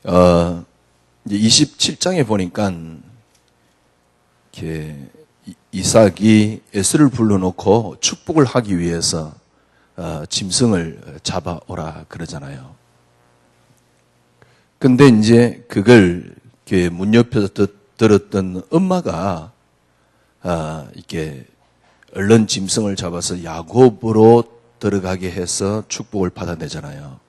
이제 27장에 보니까 이렇게 이삭이 에스를 불러놓고 축복을 하기 위해서 짐승을 잡아오라 그러잖아요. 근데 이제 그걸 이렇게 문 옆에서 들었던 엄마가 이렇게 얼른 짐승을 잡아서 야곱으로 들어가게 해서 축복을 받아내잖아요.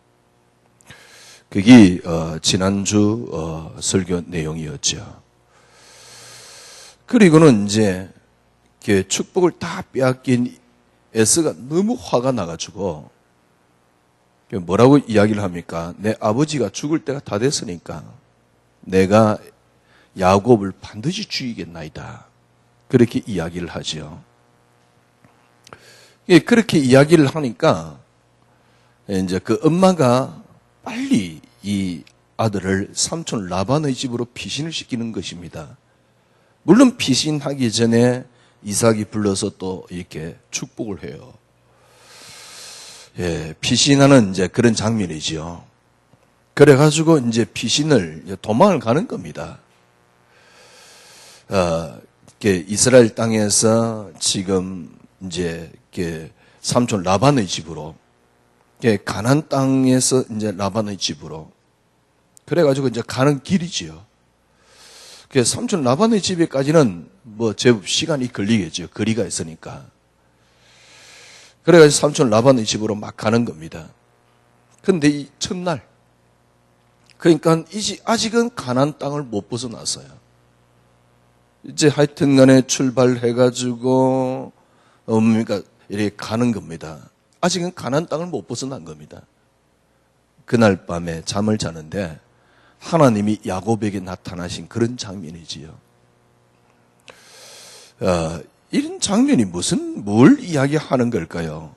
그게 지난주 설교 내용이었죠. 그리고는 이제 이렇게 축복을 다 빼앗긴 에스가 너무 화가 나가지고 뭐라고 이야기를 합니까? 내 아버지가 죽을 때가 다 됐으니까 내가 야곱을 반드시 죽이겠나이다. 그렇게 이야기를 하죠. 그렇게 이야기를 하니까 이제 그 엄마가 빨리 이 아들을 삼촌 라반의 집으로 피신을 시키는 것입니다. 물론 피신하기 전에 이삭이 불러서 또 이렇게 축복을 해요. 피신하는 이제 그런 장면이지요. 그래가지고 이제 피신을 도망을 가는 겁니다. 이렇게 이스라엘 땅에서 지금 이제 이렇게 삼촌 라반의 집으로, 가나안 땅에서 이제 라반의 집으로, 그래가지고 이제 가는 길이지요. 삼촌 라반의 집에까지는 뭐 제법 시간이 걸리겠죠. 거리가 있으니까. 그래가지고 삼촌 라반의 집으로 막 가는 겁니다. 근데 이 첫날, 그러니까 아직은 가나안 땅을 못 벗어났어요. 이제 하여튼 간에 출발해가지고, 그러니까 이렇게 가는 겁니다. 아직은 가나안 땅을 못 벗어난 겁니다. 그날 밤에 잠을 자는데 하나님이 야곱에게 나타나신 그런 장면이지요. 이런 장면이 뭘 이야기하는 걸까요?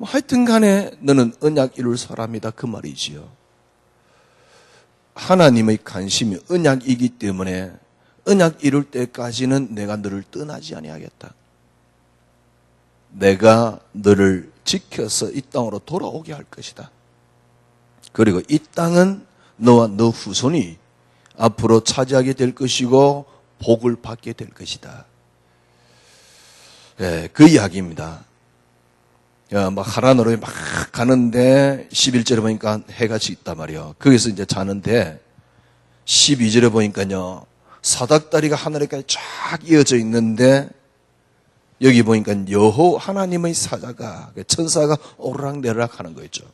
하여튼 간에 너는 언약 이룰 사람이다 그 말이지요. 하나님의 관심이 언약이기 때문에 언약 이룰 때까지는 내가 너를 떠나지 아니하겠다. 내가 너를 지켜서 이 땅으로 돌아오게 할 것이다. 그리고 이 땅은 너와 너 후손이 앞으로 차지하게 될 것이고 복을 받게 될 것이다. 그 이야기입니다. 막 하란으로 막 가는데 11절에 보니까 해가 있단 말이에요. 거기서 이제 자는데 12절에 보니까요. 사닥다리가 하늘에까지 쫙 이어져 있는데 여기 보니까 여호와 하나님의 사자가, 천사가 오르락내리락 하는 거 있죠.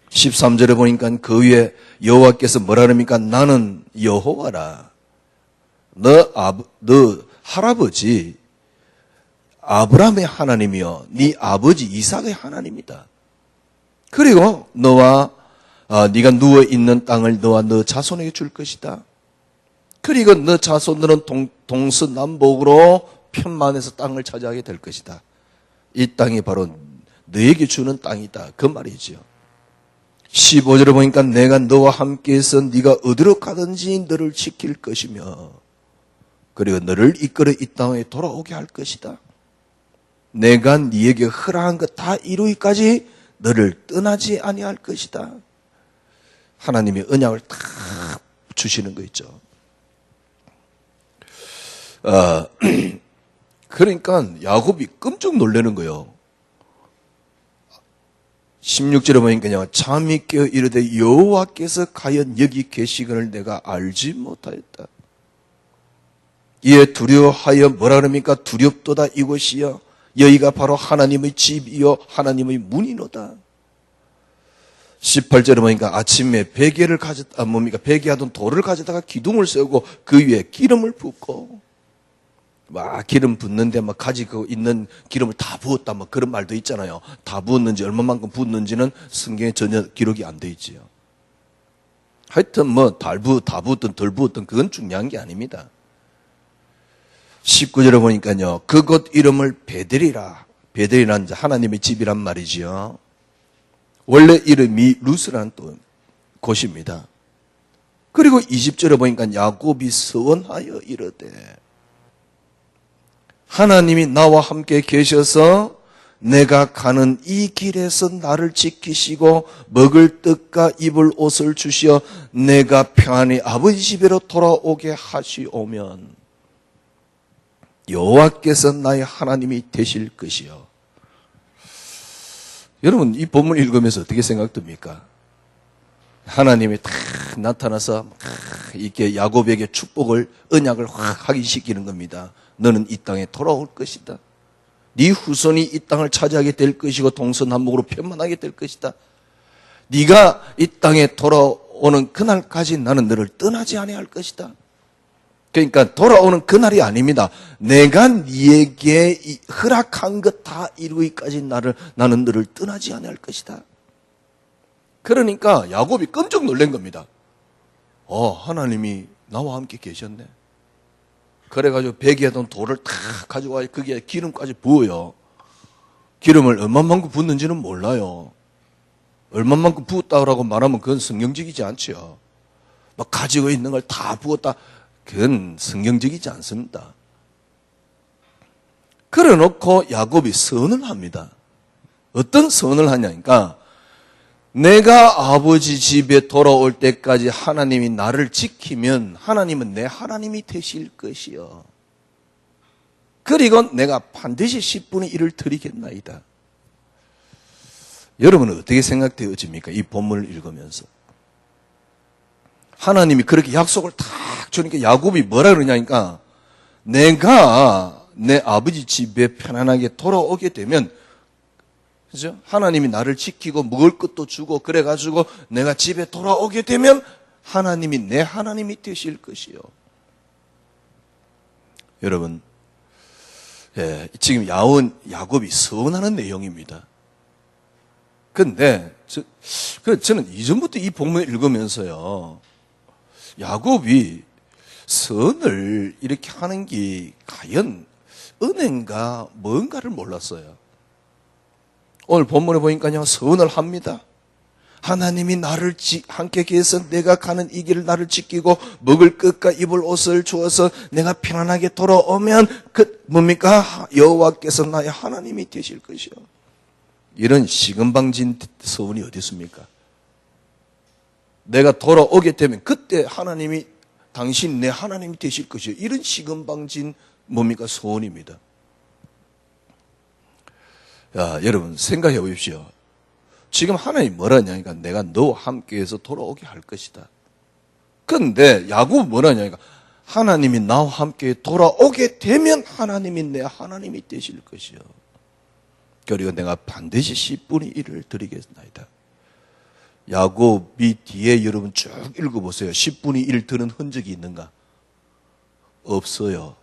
13절에 보니까 그 위에 여호와께서 뭐라 그럽니까? 나는 여호와라. 너 할아버지 아브라함의 하나님이요, 네 아버지 이삭의 하나님이다. 그리고 너와 네가 누워 있는 땅을 너와 너 자손에게 줄 것이다. 그리고 너 자손들은 동서남북으로 편만해서 땅을 차지하게 될 것이다. 이 땅이 바로 너에게 주는 땅이다. 그 말이지요. 15절에 보니까 내가 너와 함께해서 네가 어디로 가든지 너를 지킬 것이며 그리고 너를 이끌어 이 땅에 돌아오게 할 것이다. 내가 네에게 허락한 것 다 이루기까지 너를 떠나지 아니할 것이다. 하나님의 언약을 다 주시는 거 있죠. 그러니까 야곱이 깜짝 놀라는 거예요. 16절에 보니까요. 잠이 깨어 이르되 여호와께서 과연 여기 계시거늘 내가 알지 못하였다. 이에 두려워하여 뭐라 그럽니까? 두렵도다 이곳이여 여기가 바로 하나님의 집이요 하나님의 문이로다. 18절에 보니까 아침에 베개를 베개하던 돌을 가져다가 기둥을 세우고 그 위에 기름을 붓고 막 기름 붓는데 막 가지고 있는 기름을 다 부었다 뭐 그런 말도 있잖아요. 다 부었는지 얼마만큼 부었는지는 성경에 전혀 기록이 안 돼 있지요. 하여튼 뭐 다 부었든 덜 부었든 그건 중요한 게 아닙니다. 19절에 보니까요. 그곳 이름을 베델이라. 베델이란 하나님의 집이란 말이지요. 원래 이름이 루스라는 또 곳입니다. 그리고 20절에 보니까 야곱이 서원하여 이르되 하나님이 나와 함께 계셔서 내가 가는 이 길에서 나를 지키시고 먹을 떡과 입을 옷을 주시어 내가 평안히 아버지 집에로 돌아오게 하시오면 여호와께서 나의 하나님이 되실 것이요. 여러분, 이 본문 읽으면서 어떻게 생각됩니까? 하나님이 딱 나타나서 이렇게 야곱에게 축복을, 언약을 확 확인시키는 겁니다. 너는 이 땅에 돌아올 것이다. 네 후손이 이 땅을 차지하게 될 것이고 동서남북으로 편만하게 될 것이다. 네가 이 땅에 돌아오는 그날까지 나는 너를 떠나지 아니할 것이다. 그러니까 돌아오는 그날이 아닙니다. 내가 네게 허락한 것 다 이루기까지 나는 너를 떠나지 아니할 것이다. 그러니까 야곱이 깜짝 놀란 겁니다. 하나님이 나와 함께 계셨네. 그래가지고 베개에던 돌을 다 가져와 거기에 기름까지 부어요. 기름을 얼마만큼 붓는지는 몰라요. 얼마만큼 부었다고 말하면 그건 성경적이지 않죠. 막 가지고 있는 걸 다 부었다. 그건 성경적이지 않습니다. 그래 놓고 야곱이 선을 합니다. 어떤 선을 하냐니까 내가 아버지 집에 돌아올 때까지 하나님이 나를 지키면 하나님은 내 하나님이 되실 것이요. 그리고 내가 반드시 10분의 1을 드리겠나이다. 여러분은 어떻게 생각되어집니까? 이 본문을 읽으면서. 하나님이 그렇게 약속을 딱 주니까 야곱이 뭐라 그러냐니까 내가 내 아버지 집에 편안하게 돌아오게 되면 그죠? 하나님이 나를 지키고 먹을 것도 주고 그래가지고 내가 집에 돌아오게 되면 하나님이 내 하나님이 되실 것이요. 여러분, 지금 야곱이 서운하는 내용입니다. 근데 저는 이전부터 이 본문을 읽으면서요, 야곱이 선을 이렇게 하는 게 과연 은혜인가 뭔가를 몰랐어요. 오늘 본문에 보니까요, 선을 합니다. 하나님이 나를 함께 계셔서 내가 가는 이 길을 나를 지키고 먹을 것과 입을 옷을 주어서 내가 편안하게 돌아오면 뭡니까? 여호와께서 나의 하나님이 되실 것이요. 이런 시금방진 서원이 어디 있습니까? 내가 돌아오게 되면 그때 하나님이 당신 내 하나님이 되실 것이요. 이런 시금방진 뭡니까? 소원입니다. 야, 여러분 생각해 보십시오. 지금 하나님 뭐라냐니까 내가 너와 함께해서 돌아오게 할 것이다. 그런데 야곱은 뭐라냐니까 하나님이 나와 함께 돌아오게 되면 하나님이 내 하나님이 되실 것이요. 그리고 내가 반드시 10분의 1을 드리겠나이다. 야곱이 뒤에 여러분 쭉 읽어보세요. 10분의 1 드는 흔적이 있는가? 없어요.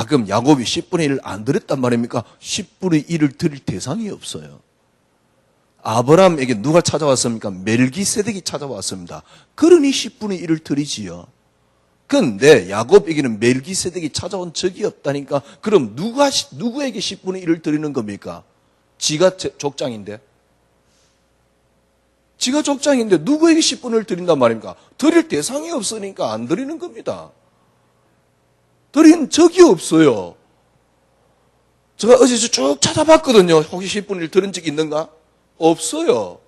그럼 야곱이 10분의 1을 안 드렸단 말입니까? 10분의 1을 드릴 대상이 없어요. 아브라함에게 누가 찾아왔습니까? 멜기세덱이 찾아왔습니다. 그러니 10분의 1을 드리지요. 그런데 야곱에게는 멜기세덱이 찾아온 적이 없다니까 그럼 누구에게 10분의 1을 드리는 겁니까? 지가 족장인데. 지가 족장인데 누구에게 10분의 1을 드린단 말입니까? 드릴 대상이 없으니까 안 드리는 겁니다. 드린 적이 없어요. 제가 어제서 쭉 찾아봤거든요. 혹시 10분의 1 드린 적이 있는가? 없어요.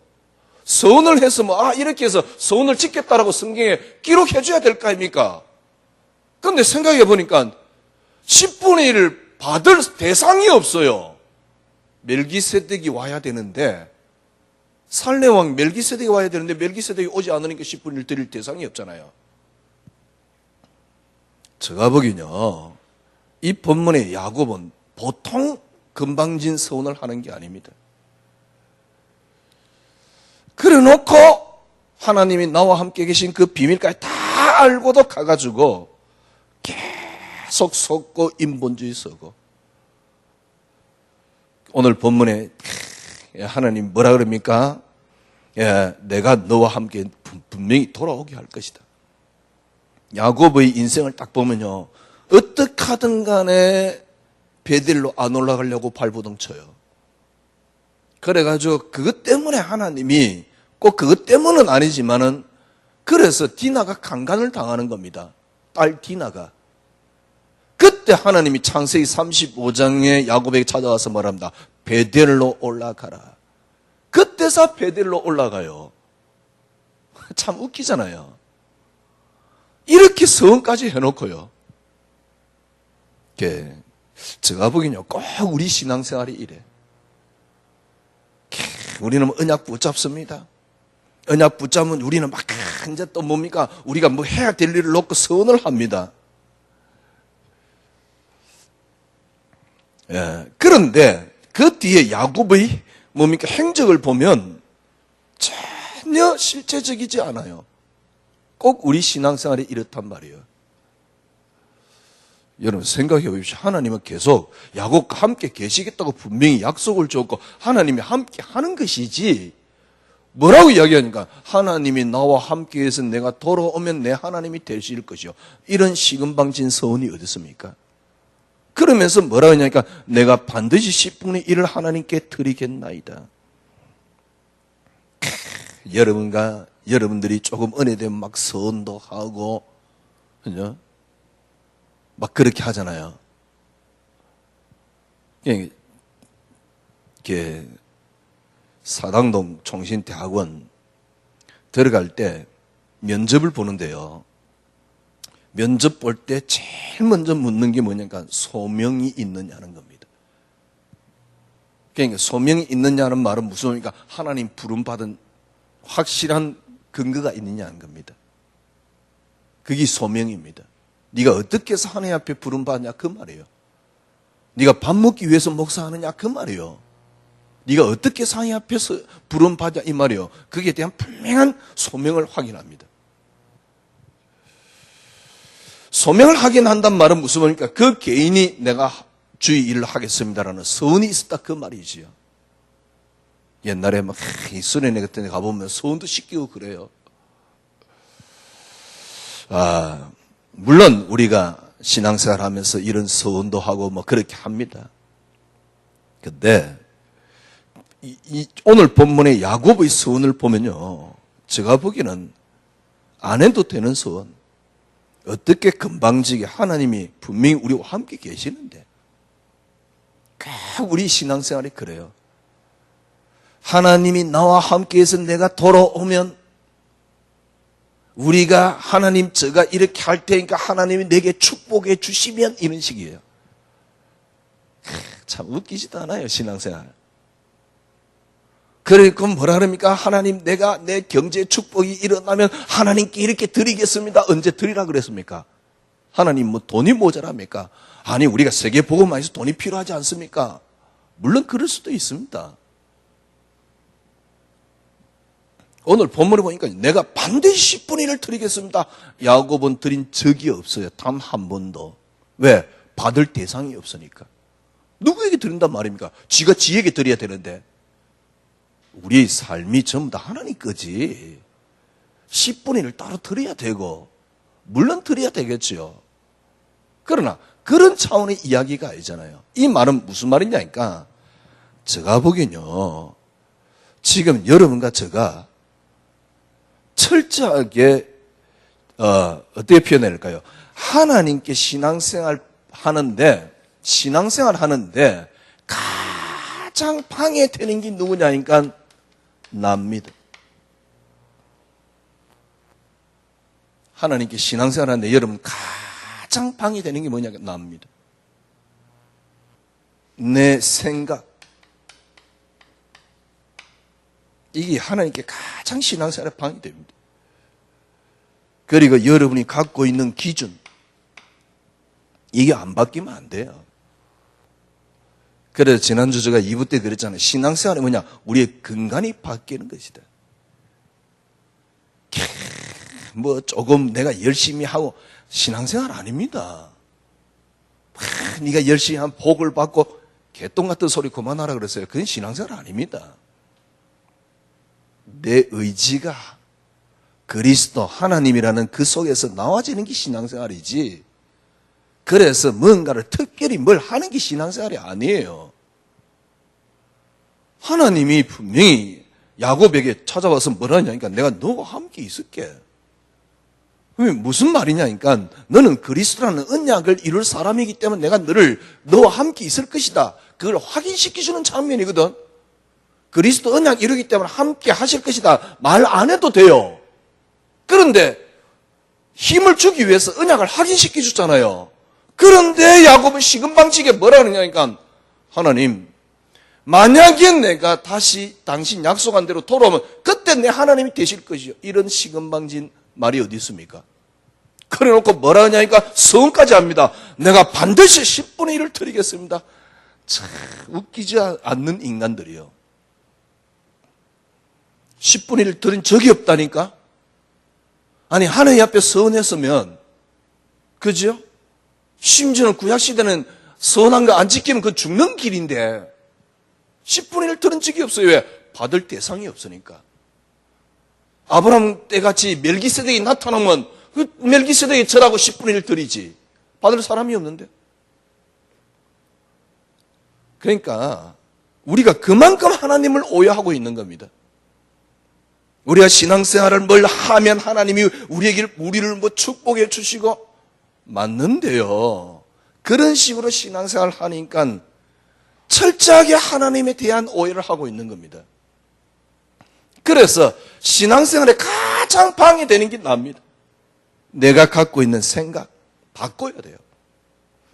서원을 했으면 이렇게 해서 서원을 지켰다라고 성경에 기록해 줘야 될 거 아닙니까? 그런데 생각해 보니까 10분의 1을 받을 대상이 없어요. 멜기세덱이 와야 되는데 살레왕 멜기세덱이 와야 되는데 멜기세덱이 오지 않으니까 10분의 1 드릴 대상이 없잖아요. 제가 보기엔요, 이 본문의 야곱은 보통 금방진 서원을 하는 게 아닙니다. 그래 놓고 하나님이 나와 함께 계신 그 비밀까지 다 알고도 가가지고 계속 속고 인본주의 쓰고 오늘 본문에 하나님 뭐라 그럽니까? 내가 너와 함께 분명히 돌아오게 할 것이다. 야곱의 인생을 딱 보면요, 어떻게 하든 간에 베델로 안 올라가려고 발버둥 쳐요. 그래가지고 그것 때문에 하나님이 꼭 그것 때문은 아니지만은 그래서 디나가 강간을 당하는 겁니다. 딸 디나가. 그때 하나님이 창세기 35장에 야곱에게 찾아와서 말합니다. 베델로 올라가라. 그때서 베델로 올라가요. 참 웃기잖아요. 이렇게 서원까지 해놓고요. 제가 보기엔요, 꼭 우리 신앙생활이 이래. 우리는 언약 붙잡습니다. 언약 붙잡으면 우리는 막 이제 또 뭡니까? 우리가 뭐 해야 될 일을 놓고 서원을 합니다. 예, 그런데 그 뒤에 야곱의 뭡니까? 행적을 보면 전혀 실제적이지 않아요. 꼭 우리 신앙생활이 이렇단 말이에요. 여러분 생각해 보십시오. 하나님은 계속 야곱과 함께 계시겠다고 분명히 약속을 줬고 하나님이 함께 하는 것이지, 뭐라고 이야기하니까 하나님이 나와 함께해서 내가 돌아오면 내 하나님이 되실 것이요, 이런 시금방진 서원이 어디 있습니까? 그러면서 뭐라고 하냐니까 내가 반드시 10분의 1을 하나님께 드리겠나이다. 여러분과 여러분들이 조금 은혜되면 막 서원도 하고 그죠? 막 그렇게 하잖아요. 이게 사당동 총신대학원 들어갈 때 면접을 보는데요. 면접 볼 때 제일 먼저 묻는 게 뭐냐니까 소명이 있느냐는 겁니다. 그러니까 소명이 있느냐는 말은 무슨 말입니까? 하나님 부름받은 확실한 근거가 있느냐는 겁니다. 그게 소명입니다. 네가 어떻게 해서 하나님 앞에 부름받냐 그 말이에요. 네가 밥 먹기 위해서 목사하느냐 그 말이에요. 네가 어떻게 해서 하나님 앞에서 부름받냐 이 말이에요. 그게 대한 분명한 소명을 확인합니다. 소명을 확인한단 말은 무슨 말입니까? 그 개인이 내가 주의 일을 하겠습니다라는 서원이 있었다 그 말이지요. 옛날에 막 이스라엘 같은 데 가보면 서원도 시키고 그래요. 물론 우리가 신앙생활 하면서 이런 서원도 하고 뭐 그렇게 합니다. 근데 오늘 본문의 야곱의 서원을 보면요, 제가 보기에는 안 해도 되는 서원. 어떻게 금방지게 하나님이 분명히 우리와 함께 계시는데 꼭 우리 신앙생활이 그래요. 하나님이 나와 함께해서 내가 돌아오면 우리가 하나님 제가 이렇게 할 테니까 하나님이 내게 축복해 주시면 이런 식이에요. 참 웃기지도 않아요 신앙생활. 그러니까 뭐라 그럽니까? 하나님 내가 내 경제 축복이 일어나면 하나님께 이렇게 드리겠습니다. 언제 드리라 그랬습니까? 하나님 뭐 돈이 모자랍니까? 아니 우리가 세계 복음만 해서 돈이 필요하지 않습니까? 물론 그럴 수도 있습니다. 오늘 본문에 보니까 내가 반드시 10분의 1을 드리겠습니다. 야곱은 드린 적이 없어요. 단 한 번도. 왜? 받을 대상이 없으니까. 누구에게 드린단 말입니까? 지가 지에게 드려야 되는데. 우리의 삶이 전부 다 하나님 거지. 10분의 1을 따로 드려야 되고 물론 드려야 되겠죠. 그러나 그런 차원의 이야기가 아니잖아요. 이 말은 무슨 말이냐니까 제가 보기엔요, 지금 여러분과 제가 철저하게 어떻게 표현해야 할까요? 하나님께 신앙생활 하는데 가장 방해되는 게 누구냐니까 납니다. 하나님께 신앙생활 하는데 여러분 가장 방해되는 게 뭐냐니까 납니다. 내 생각, 이게 하나님께 가장 신앙생활에 방해됩니다. 그리고 여러분이 갖고 있는 기준, 이게 안 바뀌면 안 돼요. 그래서 지난주 제가 2부 때 그랬잖아요. 신앙생활이 뭐냐? 우리의 근간이 바뀌는 것이다. 뭐 조금 내가 열심히 하고 신앙생활 아닙니다. 네가 열심히 한 복을 받고 개똥 같은 소리 그만하라 그랬어요. 그건 신앙생활 아닙니다. 내 의지가 그리스도 하나님이라는 그 속에서 나와지는 게 신앙생활이지, 그래서 뭔가를 특별히 뭘 하는 게 신앙생활이 아니에요. 하나님이 분명히 야곱에게 찾아와서 뭐라 하냐니까 내가 너와 함께 있을게. 무슨 말이냐니까 너는 그리스도라는 언약을 이룰 사람이기 때문에 내가 너와 함께 있을 것이다. 그걸 확인시켜주는 장면이거든. 그리스도 언약 이루기 때문에 함께 하실 것이다. 말 안 해도 돼요. 그런데 힘을 주기 위해서 언약을 확인시켜 줬잖아요. 그런데 야곱은 시금방지게 뭐라 그러냐니까, 하나님, 만약에 내가 다시 당신 약속한 대로 돌아오면 그때 내 하나님이 되실 것이요. 이런 시금방진 말이 어디 있습니까? 그래 놓고 뭐라 하냐니까 서원까지 합니다. 내가 반드시 10분의 1을 드리겠습니다. 참 웃기지 않는 인간들이요. 10분의 1을 드린 적이 없다니까? 아니, 하나님 앞에 서원했으면, 그죠? 심지어는 구약시대는 서원한 거 안 지키면 그 죽는 길인데, 10분의 1 들은 적이 없어요. 왜? 받을 대상이 없으니까. 아브라함 때같이 멜기세덱이 나타나면, 그 멜기세덱이 절하고 10분의 1 드리지. 받을 사람이 없는데. 그러니까, 우리가 그만큼 하나님을 오해하고 있는 겁니다. 우리가 신앙생활을 뭘 하면 하나님이 우리를 뭐 축복해 주시고, 맞는데요. 그런 식으로 신앙생활을 하니까 철저하게 하나님에 대한 오해를 하고 있는 겁니다. 그래서 신앙생활에 가장 방해되는 게 납니다. 내가 갖고 있는 생각 바꿔야 돼요.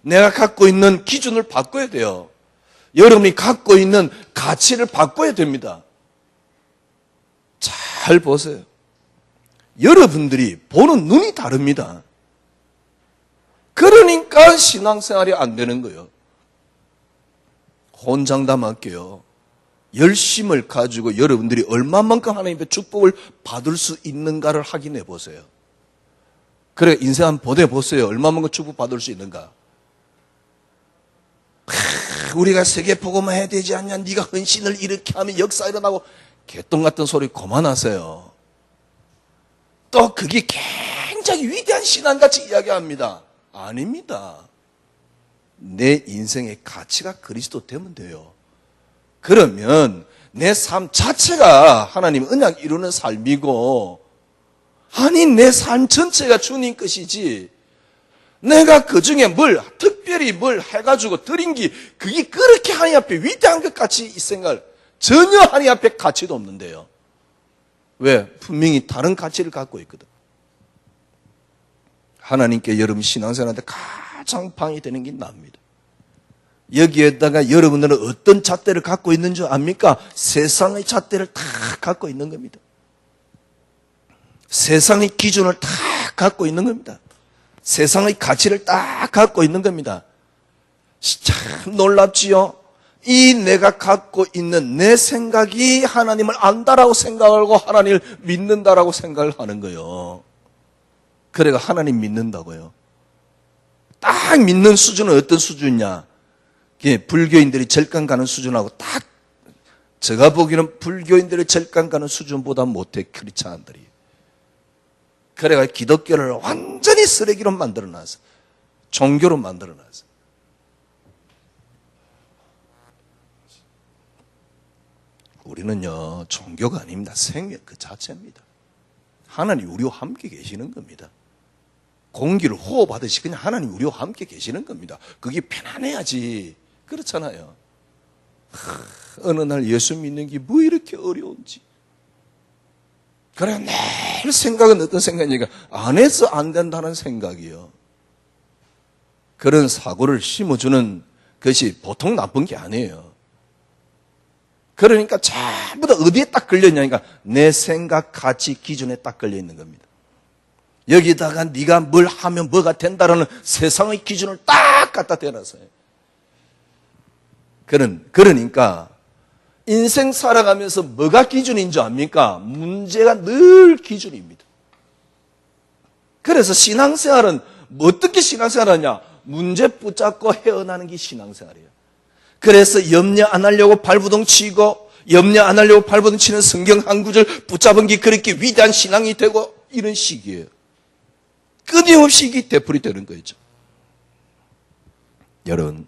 내가 갖고 있는 기준을 바꿔야 돼요. 여러분이 갖고 있는 가치를 바꿔야 됩니다. 잘 보세요. 여러분들이 보는 눈이 다릅니다. 그러니까 신앙생활이 안 되는 거예요. 혼장담할게요. 열심을 가지고 여러분들이 얼마만큼 하나님의 축복을 받을 수 있는가를 확인해 보세요. 그래, 인생 한번 보내보세요. 얼마만큼 축복 받을 수 있는가. 우리가 세계복음화 해야 되지 않냐. 네가 헌신을 이렇게 하면 역사 일어나고. 개똥 같은 소리 그만하세요. 또 그게 굉장히 위대한 신앙같이 이야기합니다. 아닙니다. 내 인생의 가치가 그리스도 되면 돼요. 그러면 내 삶 자체가 하나님 언약 이루는 삶이고, 아니 내 삶 전체가 주님 것이지, 내가 그 중에 특별히 뭘 해가지고 드린 게 그게 그렇게 하나님 앞에 위대한 것 같이 이 생각을 전혀 하나님 앞에 가치도 없는데요. 왜? 분명히 다른 가치를 갖고 있거든. 하나님께 여러분 신앙생활한테 가장 방해되는 게 납니다. 여기에다가 여러분들은 어떤 잣대를 갖고 있는 줄 압니까? 세상의 잣대를 다 갖고 있는 겁니다. 세상의 기준을 다 갖고 있는 겁니다. 세상의 가치를 딱 갖고 있는 겁니다. 참 놀랍지요? 이 내가 갖고 있는 내 생각이 하나님을 안다라고 생각하고 하나님을 믿는다라고 생각을 하는 거예요. 그래가 하나님 믿는다고요. 딱 믿는 수준은 어떤 수준이냐? 불교인들이 절간 가는 수준하고 딱 제가 보기에는 불교인들이 절간 가는 수준보다 못해, 크리스찬들이. 그래가 기독교를 완전히 쓰레기로 만들어놨어. 종교로 만들어놨어. 우리는요, 종교가 아닙니다. 생명 그 자체입니다. 하나님 우리와 함께 계시는 겁니다. 공기를 호흡하듯이 그냥 하나님 우리와 함께 계시는 겁니다. 그게 편안해야지. 그렇잖아요. 어느 날 예수 믿는 게 뭐 이렇게 어려운지. 그래, 내 생각은 어떤 생각이니까 안 해서 안 된다는 생각이요. 그런 사고를 심어주는 것이 보통 나쁜 게 아니에요. 그러니까 전부 다 어디에 딱 걸려있냐니까 내 생각, 가치, 기준에 딱 걸려있는 겁니다. 여기다가 네가 뭘 하면 뭐가 된다라는 세상의 기준을 딱 갖다 대놨어요. 그러니까 인생 살아가면서 뭐가 기준인 줄 압니까? 문제가 늘 기준입니다. 그래서 신앙생활은 어떻게 신앙생활하냐? 문제 붙잡고 헤어나는 게 신앙생활이에요. 그래서 염려 안 하려고 발부동 치고 염려 안 하려고 발부동 치는 성경 한 구절 붙잡은 게 그렇게 위대한 신앙이 되고 이런 식이에요. 끊임없이 이게 되풀이 되는 거죠. 여러분,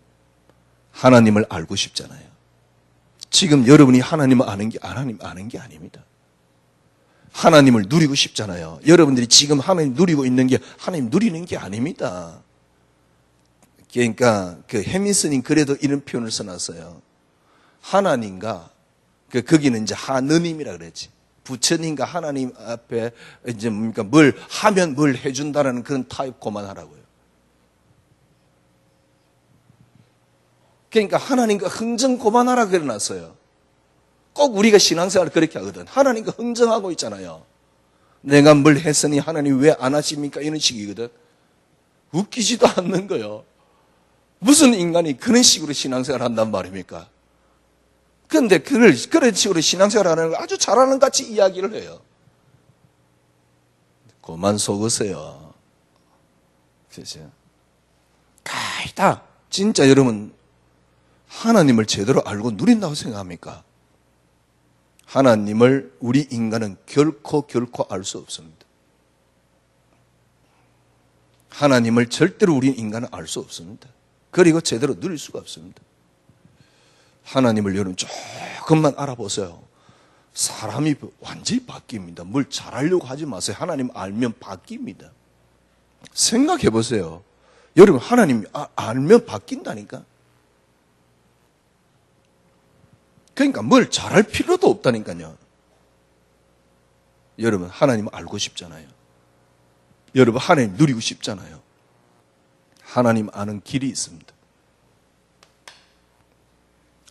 하나님을 알고 싶잖아요. 지금 여러분이 하나님을 아는 게 아닙니다. 하나님을 누리고 싶잖아요. 여러분들이 지금 하나님 누리고 있는 게 하나님 누리는 게 아닙니다. 그러니까 그 해미스님 그래도 이런 표현을 써놨어요. 하나님과 거기는 이제 하느님이라 그랬지. 부처님과 하나님 앞에 이제 뭡니까 뭘 하면 뭘 해준다라는 그런 타입 고만하라고요. 그러니까 하나님과 흥정 고만하라 그래놨어요. 꼭 우리가 신앙생활을 그렇게 하거든. 하나님과 흥정하고 있잖아요. 내가 뭘 했으니 하나님 왜 안 하십니까? 이런 식이거든. 웃기지도 않는 거요. 무슨 인간이 그런 식으로 신앙생활 한단 말입니까? 그런데 그런 식으로 신앙생활 하는 걸 아주 잘하는 같이 이야기를 해요. 그만 속으세요. 그죠? 가이다. 진짜 여러분, 하나님을 제대로 알고 누린다고 생각합니까? 하나님을 우리 인간은 결코 알 수 없습니다. 하나님을 절대로 우리 인간은 알 수 없습니다. 그리고 제대로 누릴 수가 없습니다. 하나님을 여러분 조금만 알아보세요. 사람이 완전히 바뀝니다. 뭘 잘하려고 하지 마세요. 하나님 알면 바뀝니다. 생각해 보세요. 여러분 하나님 알면 바뀐다니까. 그러니까 뭘 잘할 필요도 없다니까요. 여러분 하나님 알고 싶잖아요. 여러분 하나님 누리고 싶잖아요. 하나님 아는 길이 있습니다.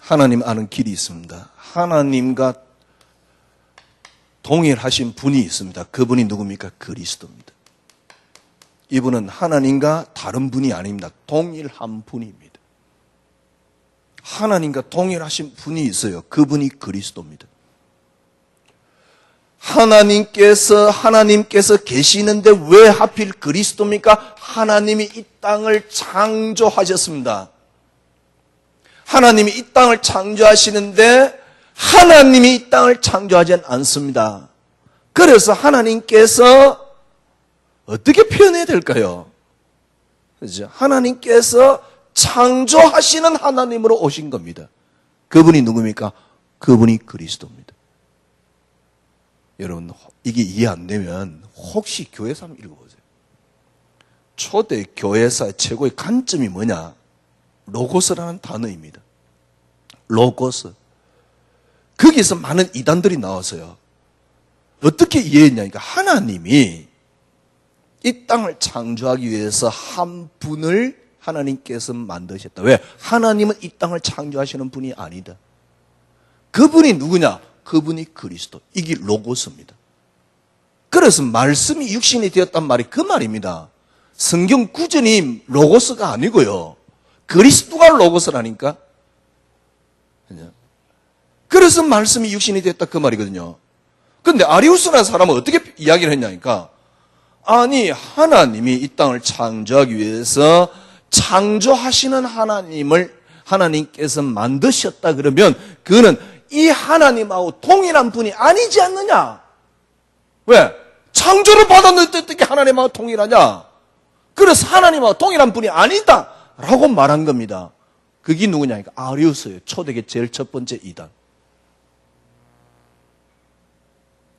하나님 아는 길이 있습니다. 하나님과 동일하신 분이 있습니다. 그분이 누굽니까? 그리스도입니다. 이분은 하나님과 다른 분이 아닙니다. 동일한 분입니다. 하나님과 동일하신 분이 있어요. 그분이 그리스도입니다. 하나님께서 계시는데 왜 하필 그리스도입니까? 하나님이 이 땅을 창조하셨습니다. 하나님이 이 땅을 창조하시는데 하나님이 이 땅을 창조하지 않습니다. 그래서 하나님께서 어떻게 표현해야 될까요? 그렇죠? 하나님께서 창조하시는 하나님으로 오신 겁니다. 그분이 누굽니까? 그분이 그리스도입니다. 여러분 이게 이해 안 되면 혹시 교회사 한번 읽어보세요. 초대 교회사의 최고의 관점이 뭐냐? 로고스라는 단어입니다. 로고스. 거기서 많은 이단들이 나왔어요. 어떻게 이해했냐니까 하나님이 이 땅을 창조하기 위해서 한 분을 하나님께서 만드셨다. 왜? 하나님은 이 땅을 창조하시는 분이 아니다. 그분이 누구냐? 그분이 그리스도. 이게 로고스입니다. 그래서 말씀이 육신이 되었단 말이 그 말입니다. 성경 구전이 로고스가 아니고요. 그리스도가 로고스라니까. 그래서 말씀이 육신이 됐다 그 말이거든요. 그런데 아리우스라는 사람은 어떻게 이야기를 했냐니까 아니 하나님이 이 땅을 창조하기 위해서 창조하시는 하나님께서 만드셨다 그러면 그는 이 하나님하고 동일한 분이 아니지 않느냐? 왜? 창조를 받았는데 어떻게 하나님하고 동일하냐? 그래서 하나님하고 동일한 분이 아니다 라고 말한 겁니다. 그게 누구냐니까 아리우스예요. 초대계 제일 첫 번째 이단.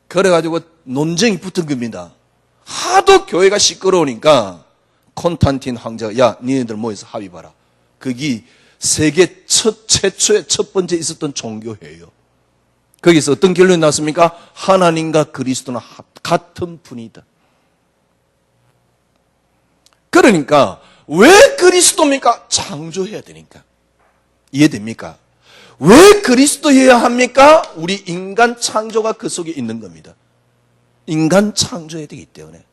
그래가지고 논쟁이 붙은 겁니다. 하도 교회가 시끄러우니까 콘스탄틴 황제가 야 니네들 모여서 합의 봐라. 그게 세계 최초의 첫 번째 있었던 종교회예요. 거기서 어떤 결론이 났습니까? 하나님과 그리스도는 같은 분이다. 그러니까 왜 그리스도입니까? 창조해야 되니까. 이해됩니까? 왜 그리스도여야 합니까? 우리 인간 창조가 그 속에 있는 겁니다. 인간 창조해야 되기 때문에.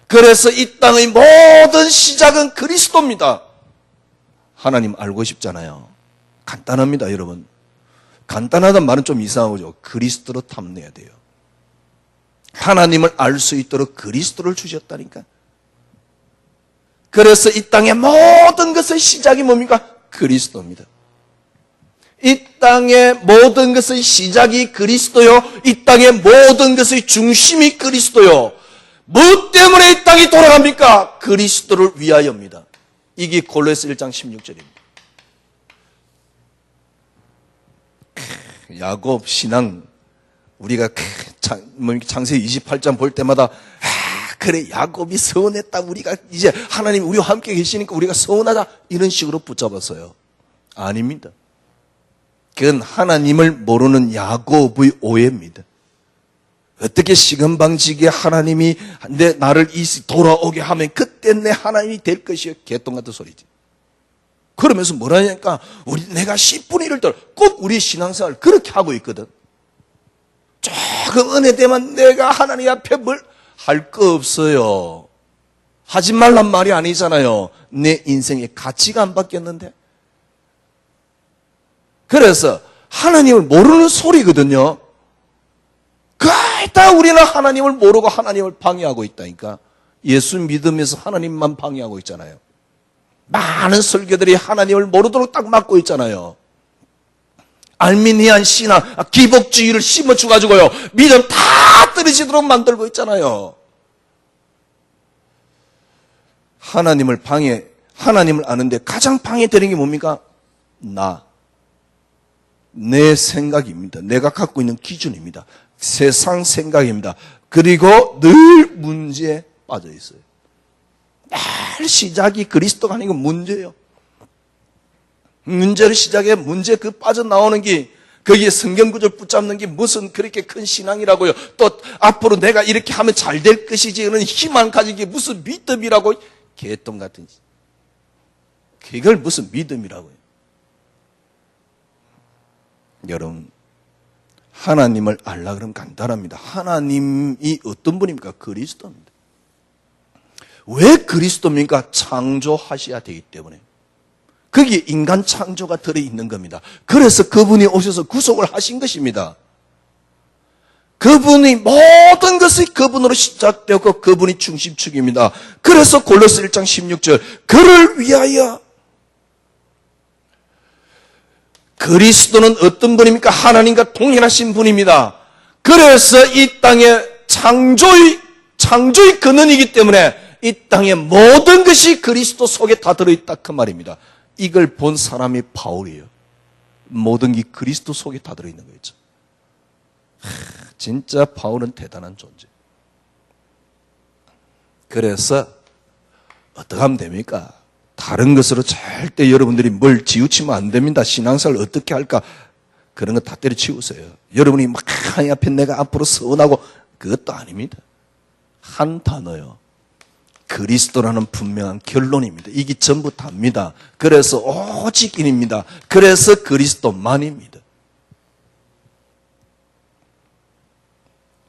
그래서 이 땅의 모든 시작은 그리스도입니다. 하나님 알고 싶잖아요. 간단합니다, 여러분. 간단하다는 말은 좀 이상하죠. 그리스도로 탐내야 돼요. 하나님을 알 수 있도록 그리스도를 주셨다니까. 그래서 이 땅의 모든 것의 시작이 뭡니까? 그리스도입니다. 이 땅의 모든 것의 시작이 그리스도요. 이 땅의 모든 것의 중심이 그리스도요. 무엇 때문에 이 땅이 돌아갑니까? 그리스도를 위하여입니다. 이게 골로새 1장 16절입니다. 야곱 신앙 우리가 창세기 28장 볼 때마다 그래 야곱이 서운했다. 우리가 이제 하나님 우리와 함께 계시니까 우리가 서운하다. 이런 식으로 붙잡았어요. 아닙니다. 그건 하나님을 모르는 야곱의 오해입니다. 어떻게 시금방지게 하나님이 나를 돌아오게 하면 그때 내 하나님이 될 것이요. 개똥 같은 소리지. 그러면서 뭐라니까 내가 10분의 1을 꼭 우리 신앙생활 그렇게 하고 있거든. 조금 은혜 되면 내가 하나님 앞에 뭘 할 거 없어요. 하지 말란 말이 아니잖아요. 내 인생의 가치가 안 바뀌었는데. 그래서 하나님을 모르는 소리거든요. 다 우리는 하나님을 모르고 하나님을 방해하고 있다니까. 예수 믿으면서 하나님만 방해하고 있잖아요. 많은 설교들이 하나님을 모르도록 딱 막고 있잖아요. 알미니안 신앙, 기복주의를 심어줘가지고요. 믿음 다 떨어지도록 만들고 있잖아요. 하나님을 아는데 가장 방해되는 게 뭡니까? 내 생각입니다. 내가 갖고 있는 기준입니다. 세상 생각입니다. 그리고 늘 문제에 빠져 있어요. 늘 시작이 그리스도가 아니고 문제예요. 문제를 시작해 문제 빠져나오는 게 거기에 성경구절 붙잡는 게 무슨 그렇게 큰 신앙이라고요. 또 앞으로 내가 이렇게 하면 잘 될 것이지 그런 희망 가지기 무슨 믿음이라고. 개똥 같은 짓. 그걸 무슨 믿음이라고요. 여러분 하나님을 알라 그러면 간단합니다. 하나님이 어떤 분입니까? 그리스도입니다. 왜 그리스도입니까? 창조하셔야 되기 때문에. 거기에 인간 창조가 들어있는 겁니다. 그래서 그분이 오셔서 구속을 하신 것입니다. 그분이 모든 것이 그분으로 시작되고 그분이 중심축입니다. 그래서 골로새 1장 16절 그를 위하여. 그리스도는 어떤 분입니까? 하나님과 동일하신 분입니다. 그래서 이 땅에 창조의 근원이기 때문에 이 땅의 모든 것이 그리스도 속에 다 들어있다 그 말입니다. 이걸 본 사람이 바울이에요. 모든 게 그리스도 속에 다 들어있는 거죠. 진짜 바울은 대단한 존재. 그래서 어떻게 하면 됩니까? 다른 것으로 절대 여러분들이 뭘 지우치면 안 됩니다. 신앙생활 어떻게 할까? 그런 거 다 때려치우세요. 여러분이 막 하나님 앞에 내가 앞으로 서운하고 그것도 아닙니다. 한 단어요. 그리스도라는 분명한 결론입니다. 이게 전부 답니다. 그래서 오직 인입니다. 그래서 그리스도만입니다.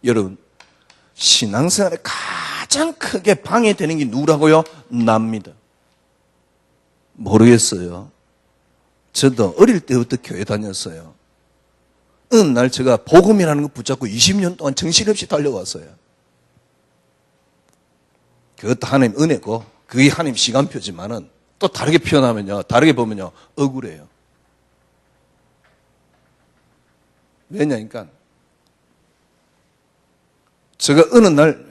여러분 신앙생활에 가장 크게 방해되는 게 누구라고요? 납니다. 모르겠어요. 저도 어릴 때부터 교회 다녔어요. 어느 날 제가 복음이라는 거 붙잡고 20년 동안 정신없이 달려왔어요. 그것도 하나님 은혜고 그게 하나님 시간표지만은 또 다르게 표현하면요, 다르게 보면요 억울해요. 왜냐니까 제가 어느 날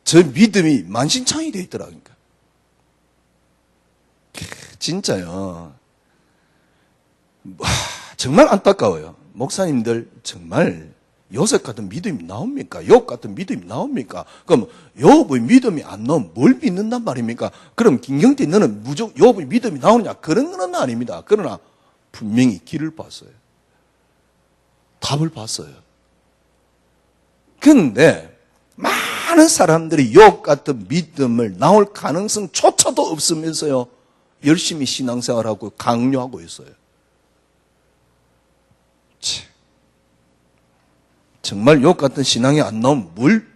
저 믿음이 만신창이 되어 있더라고요. 진짜요. 정말 안타까워요. 목사님들 정말 요셉 같은 믿음이 나옵니까? 욥 같은 믿음이 나옵니까? 그럼 욥의 믿음이 안 나오면 뭘 믿는단 말입니까? 그럼 김경태 너는 무조건 욥의 믿음이 나오느냐? 그런 건 아닙니다. 그러나 분명히 길을 봤어요. 답을 봤어요. 근데 많은 사람들이 욥 같은 믿음을 나올 가능성조차도 없으면서요 열심히 신앙생활하고 강요하고 있어요. 정말 욥 같은 신앙이 안 나오면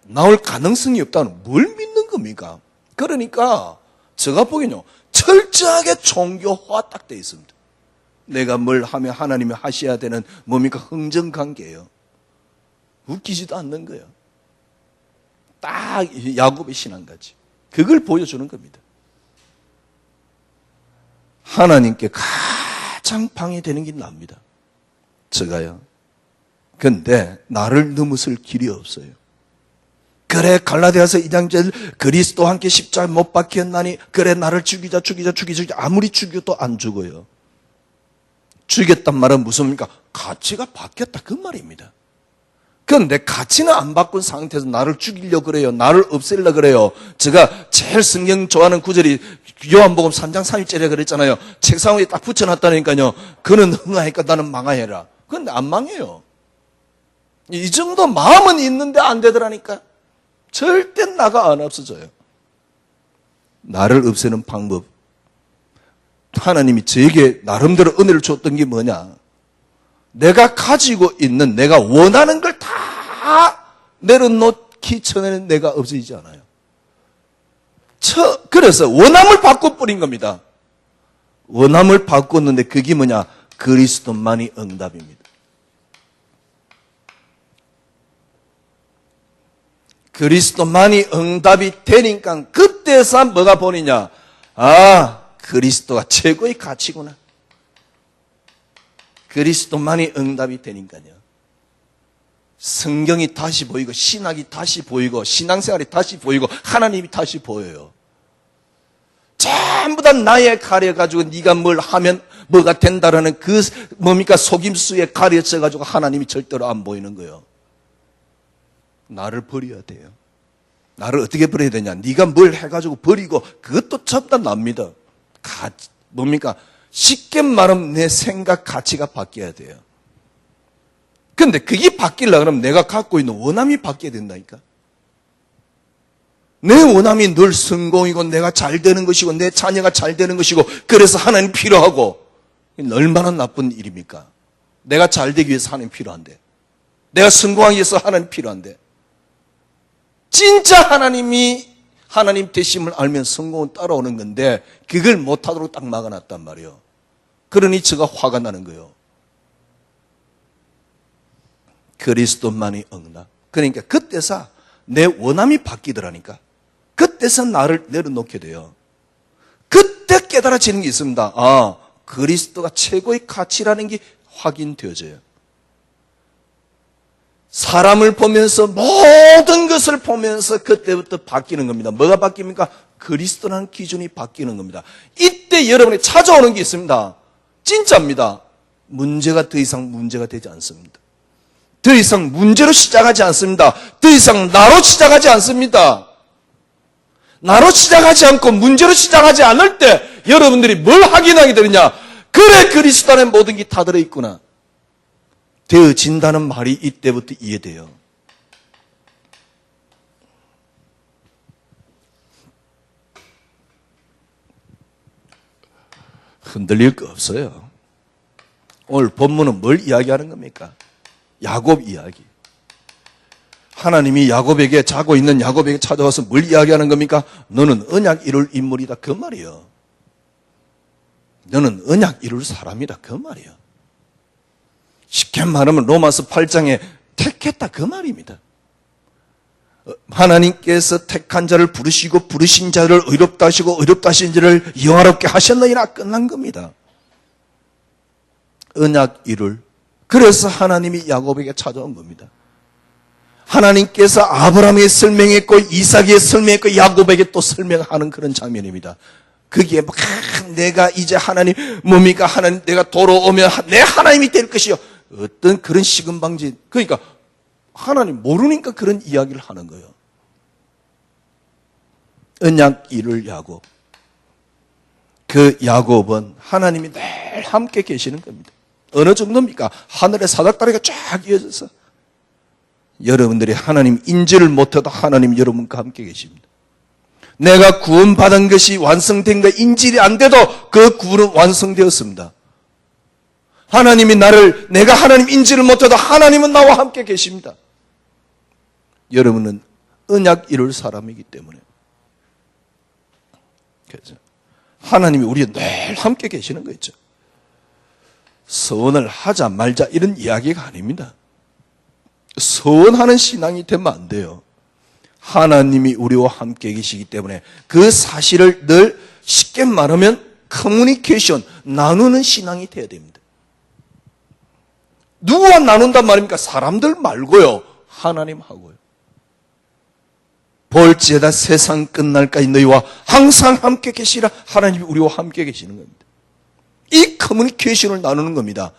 나올 가능성이 없다는 뭘 믿는 겁니까? 그러니까 제가 보기엔요 철저하게 종교화 딱 돼 있습니다. 내가 뭘 하면 하나님이 하셔야 되는 뭡니까? 흥정관계예요. 웃기지도 않는 거예요. 딱 야곱의 신앙같이 그걸 보여주는 겁니다. 하나님께 가장 방해되는 게 납니다. 제가요. 근데 나를 넘어설 길이 없어요. 그래 갈라디아서 2장 1절 그리스도와 함께 십자가에 못 박혔나니 그래 나를 죽이자 아무리 죽여도 안 죽어요. 죽였단 말은 무슨입니까? 가치가 바뀌었다 그 말입니다. 그런데 가치는 안 바꾼 상태에서 나를 죽이려고 그래요. 나를 없애려고 그래요. 제가 제일 성경 좋아하는 구절이 요한복음 3장 3절에 그랬잖아요. 책상 위에 딱 붙여놨다니까요. 그는 흥하니까 나는 망하여라. 그런데 안 망해요. 이 정도 마음은 있는데 안 되더라니까. 절대 나가 안 없어져요. 나를 없애는 방법. 하나님이 저에게 나름대로 은혜를 줬던 게 뭐냐. 내가 가지고 있는 내가 원하는 걸 다 내려놓기 전에는 내가 없어지지 않아요. 그래서 원함을 바꿔버린 겁니다. 원함을 바꿨는데 그게 뭐냐? 그리스도만이 응답입니다. 그리스도만이 응답이 되니까 그때서 뭐가 보이냐? 아, 그리스도가 최고의 가치구나. 그리스도만이 응답이 되니까요. 성경이 다시 보이고 신학이 다시 보이고 신앙생활이 다시 보이고 하나님이 다시 보여요. 전부 다 나에 가려가지고 네가 뭘 하면 뭐가 된다라는 그 뭡니까 속임수에 가려져가지고 하나님이 절대로 안 보이는 거예요. 나를 버려야 돼요. 나를 어떻게 버려야 되냐? 네가 뭘 해가지고 버리고 그것도 전부 다 납니다. 뭡니까? 쉽게 말하면 내 생각 가치가 바뀌어야 돼요. 근데 그게 바뀌려고 그러면 내가 갖고 있는 원함이 바뀌어야 된다니까. 내 원함이 늘 성공이고 내가 잘 되는 것이고 내 자녀가 잘 되는 것이고 그래서 하나님 필요하고 얼마나 나쁜 일입니까? 내가 잘 되기 위해서 하나님 필요한데 내가 성공하기 위해서 하나님 필요한데 진짜 하나님 되심을 알면 성공은 따라오는 건데 그걸 못하도록 딱 막아놨단 말이에요. 그러니 제가 화가 나는 거예요. 그리스도만이 응답. 그러니까 그때서 내 원함이 바뀌더라니까. 그때서 나를 내려놓게 돼요. 그때 깨달아지는 게 있습니다. 아, 그리스도가 최고의 가치라는 게 확인되어져요. 사람을 보면서 모든 것을 보면서 그때부터 바뀌는 겁니다. 뭐가 바뀝니까? 그리스도라는 기준이 바뀌는 겁니다. 이때 여러분이 찾아오는 게 있습니다. 진짜입니다. 문제가 더 이상 문제가 되지 않습니다. 더 이상 문제로 시작하지 않습니다. 더 이상 나로 시작하지 않습니다. 나로 시작하지 않고 문제로 시작하지 않을 때 여러분들이 뭘 확인하게 되느냐? 그래, 그리스도 안에 모든 게 다 들어있구나. 되어진다는 말이 이때부터 이해돼요. 흔들릴 거 없어요. 오늘 본문은 뭘 이야기하는 겁니까? 야곱 이야기. 하나님이 야곱에게 자고 있는 야곱에게 찾아와서 뭘 이야기하는 겁니까? 너는 언약 이룰 인물이다 그 말이에요. 너는 언약 이룰 사람이다 그 말이에요. 쉽게 말하면 로마서 8장에 택했다 그 말입니다. 하나님께서 택한 자를 부르시고 부르신 자를 의롭다 하시고 의롭다 하신 자를 영화롭게 하셨느니라 끝난 겁니다. 언약 이룰. 그래서 하나님이 야곱에게 찾아온 겁니다. 하나님께서 아브라함에게 설명했고 이삭에게 설명했고 야곱에게 또 설명하는 그런 장면입니다. 그게 막 내가 이제 하나님 뭡니까? 하나님 내가 돌아오면 내 하나님이 될 것이요. 어떤 그런 시금방지. 그러니까 하나님 모르니까 그런 이야기를 하는 거예요. 언약 이룰 야곱. 그 야곱은 하나님이 늘 함께 계시는 겁니다. 어느 정도입니까? 하늘의 사닥다리가 쫙 이어져서 여러분들이 하나님 인지를 못해도 하나님 여러분과 함께 계십니다. 내가 구원받은 것이 완성된 거 인지이 안 돼도 그 구원은 완성되었습니다. 하나님이 내가 하나님 인지를 못해도 하나님은 나와 함께 계십니다. 여러분은 언약 이룰 사람이기 때문에. 그렇죠? 하나님이 우리와 늘 함께 계시는 거 있죠. 서원을 하자 말자 이런 이야기가 아닙니다. 서원하는 신앙이 되면 안 돼요. 하나님이 우리와 함께 계시기 때문에 그 사실을 늘 쉽게 말하면 커뮤니케이션, 나누는 신앙이 돼야 됩니다. 누구와 나눈단 말입니까? 사람들 말고요. 하나님하고요. 볼지에다 세상 끝날까지 너희와 항상 함께 계시라. 하나님이 우리와 함께 계시는 겁니다. 이 커뮤니케이션을 나누는 겁니다.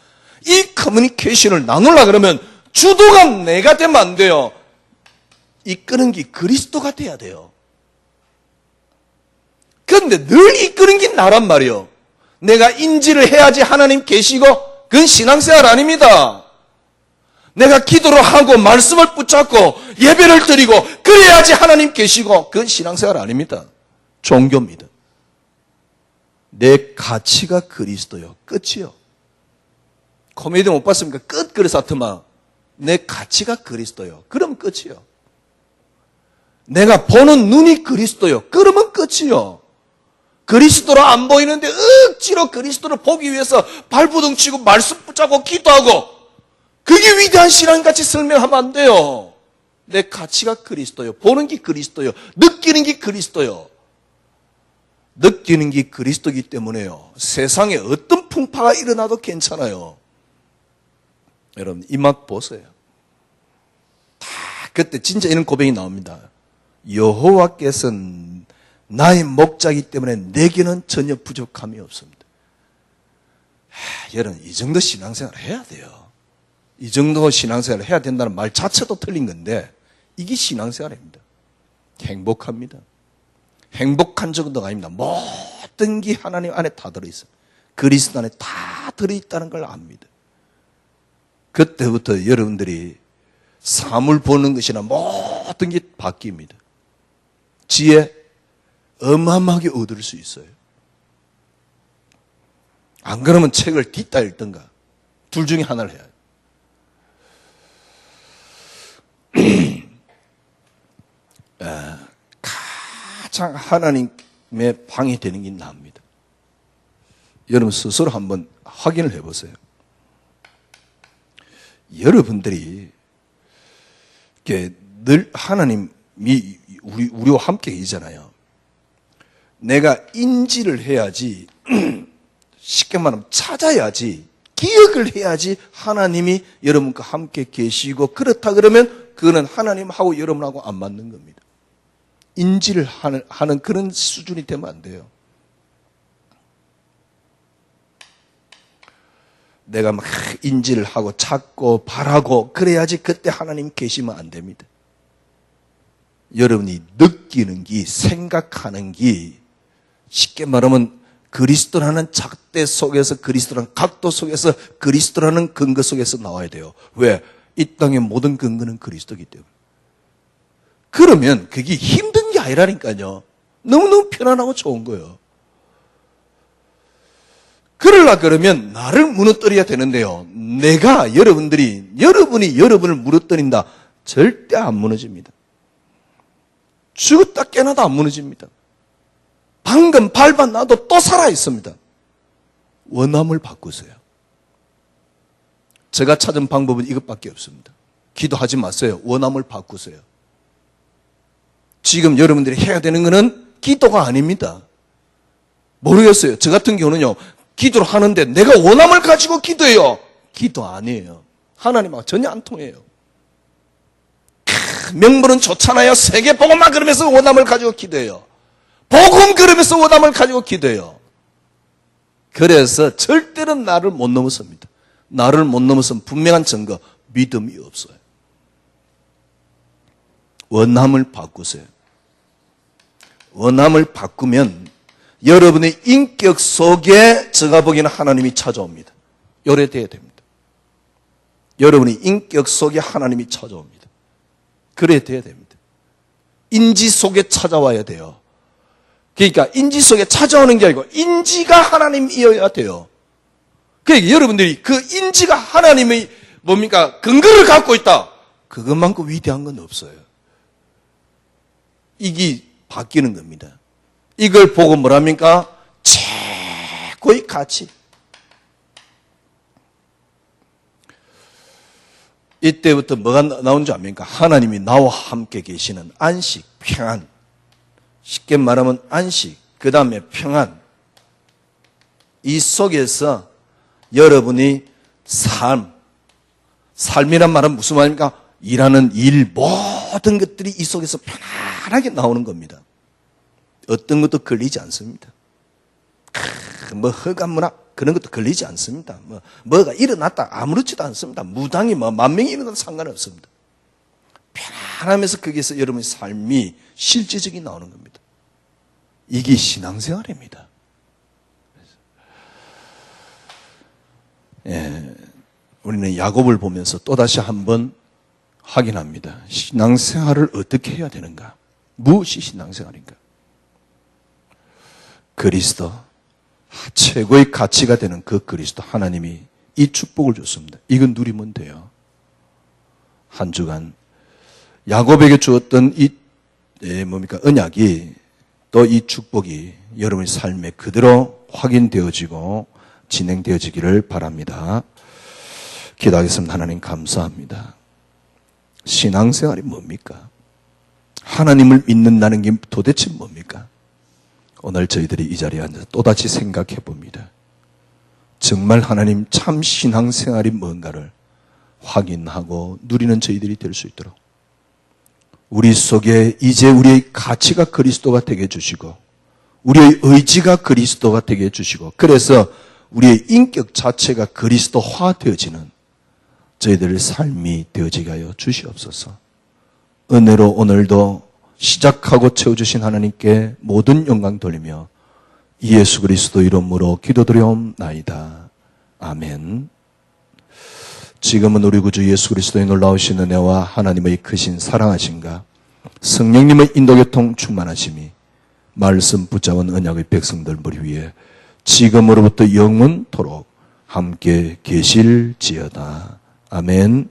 이 커뮤니케이션을 나누려고 그러면 주도가 내가 되면 안 돼요. 이끄는 게 그리스도가 돼야 돼요. 그런데 늘 이끄는 게 나란 말이에요. 내가 인지를 해야지 하나님 계시고 그건 신앙생활 아닙니다. 내가 기도를 하고 말씀을 붙잡고 예배를 드리고 그래야지 하나님 계시고 그건 신앙생활 아닙니다. 종교입니다. 내 가치가 그리스도요. 끝이요. 코미디 못 봤습니까? 끝 그래서 하트마 내 가치가 그리스도요. 그럼 끝이요. 내가 보는 눈이 그리스도요. 그러면 끝이요. 그리스도로 안 보이는데 억지로 그리스도를 보기 위해서 발부둥 치고 말씀 붙잡고 기도하고 그게 위대한 신앙같이 설명하면 안 돼요. 내 가치가 그리스도요. 보는 게 그리스도요. 느끼는 게 그리스도요. 느끼는 게 그리스도이기 때문에요. 세상에 어떤 풍파가 일어나도 괜찮아요. 여러분 이 맛 보세요. 다 그때 진짜 이런 고백이 나옵니다. 여호와께서는 나의 목자이기 때문에 내게는 전혀 부족함이 없습니다. 여러분 이 정도 신앙생활 해야 돼요. 이 정도 신앙생활을 해야 된다는 말 자체도 틀린 건데 이게 신앙생활입니다. 행복합니다. 행복한 정도가 아닙니다. 모든 게 하나님 안에 다 들어있어요. 그리스도 안에 다 들어있다는 걸 압니다. 그때부터 여러분들이 삶을 보는 것이나 모든 게 바뀝니다. 지혜 어마어마하게 얻을 수 있어요. 안 그러면 책을 뒷다 읽든가 둘 중에 하나를 해야 해요. 가장 하나님의 방해되는 게 납니다. 여러분 스스로 한번 확인을 해보세요. 여러분들이 늘 하나님이 우리와 함께 계시잖아요. 내가 인지를 해야지, 쉽게 말하면 찾아야지, 기억을 해야지 하나님이 여러분과 함께 계시고 그렇다 그러면 그거는 하나님하고 여러분하고 안 맞는 겁니다. 인지를 하는 그런 수준이 되면 안 돼요. 내가 막 인지를 하고 찾고 바라고 그래야지 그때 하나님 계시면 안 됩니다. 여러분이 느끼는 게 생각하는 게 쉽게 말하면 그리스도라는 잣대 속에서 그리스도라는 각도 속에서 그리스도라는 근거 속에서 나와야 돼요. 왜? 이 땅의 모든 근거는 그리스도이기 때문에. 그러면 그게 힘든 게 아니라니까요. 너무너무 편안하고 좋은 거예요. 그러려 그러면 나를 무너뜨려야 되는데요. 내가 여러분이 여러분을 무너뜨린다. 절대 안 무너집니다. 죽었다 깨나도 안 무너집니다. 방금 밟아놔도 또 살아있습니다. 원함을 바꾸세요. 제가 찾은 방법은 이것밖에 없습니다. 기도하지 마세요. 원함을 바꾸세요. 지금 여러분들이 해야 되는 것은 기도가 아닙니다. 모르겠어요. 저 같은 경우는요. 기도를 하는데 내가 원함을 가지고 기도해요. 기도 아니에요. 하나님하고 전혀 안 통해요. 명분은 좋잖아요. 세계 복음만 그러면서 원함을 가지고 기도해요. 복음 그러면서 원함을 가지고 기도해요. 그래서 절대로 나를 못 넘어섭니다. 나를 못 넘어선 분명한 증거, 믿음이 없어요. 원함을 바꾸세요. 원함을 바꾸면 여러분의 인격 속에 제가 보기에는 하나님이 찾아옵니다. 요래 돼야 됩니다. 여러분의 인격 속에 하나님이 찾아옵니다. 그래야 돼야 됩니다. 인지 속에 찾아와야 돼요. 그러니까 인지 속에 찾아오는 게 아니고 인지가 하나님이어야 돼요. 그러니까 여러분들이 그 인지가 하나님의 뭡니까? 근거를 갖고 있다. 그것만큼 위대한 건 없어요. 이게 바뀌는 겁니다. 이걸 보고 뭐랍니까? 최고의 가치. 이때부터 뭐가 나온 줄 압니까? 하나님이 나와 함께 계시는 안식, 평안. 쉽게 말하면 안식, 그 다음에 평안. 이 속에서 여러분이 삶이란 말은 무슨 말입니까? 일하는 일, 모든 것들이 이 속에서 편안하게 나오는 겁니다. 어떤 것도 걸리지 않습니다. 뭐 허가 문화 그런 것도 걸리지 않습니다. 뭐가 일어났다 아무렇지도 않습니다. 무당이 만 명이 일어나도 상관없습니다. 편안하면서 거기에서 여러분의 삶이 실제적인 나오는 겁니다. 이게 신앙생활입니다. 예, 우리는 야곱을 보면서 또다시 한번 확인합니다. 신앙생활을 어떻게 해야 되는가? 무엇이 신앙생활인가? 그리스도, 최고의 가치가 되는 그 그리스도 하나님이 이 축복을 줬습니다. 이건 누리면 돼요. 한 주간 야곱에게 주었던 이 언약이 또 이 축복이 여러분의 삶에 그대로 확인되어지고 진행되어지기를 바랍니다. 기도하겠습니다. 하나님 감사합니다. 신앙생활이 뭡니까? 하나님을 믿는다는 게 도대체 뭡니까? 오늘 저희들이 이 자리에 앉아서 또다시 생각해 봅니다. 정말 하나님 참 신앙생활이 뭔가를 확인하고 누리는 저희들이 될 수 있도록 우리 속에 이제 우리의 가치가 그리스도가 되게 해주시고 우리의 의지가 그리스도가 되게 해주시고 그래서 우리의 인격 자체가 그리스도화 되어지는 저희들의 삶이 되어지게 하여 주시옵소서. 은혜로 오늘도 시작하고 채워주신 하나님께 모든 영광 돌리며 예수 그리스도 이름으로 기도드리옵나이다. 아멘. 지금은 우리 구주 예수 그리스도의 놀라우신 은혜와 하나님의 크신 사랑하심과 성령님의 인도교통 충만하심이 말씀 붙잡은 언약의 백성들 머리 위에 지금으로부터 영원토록 함께 계실지어다. 아멘.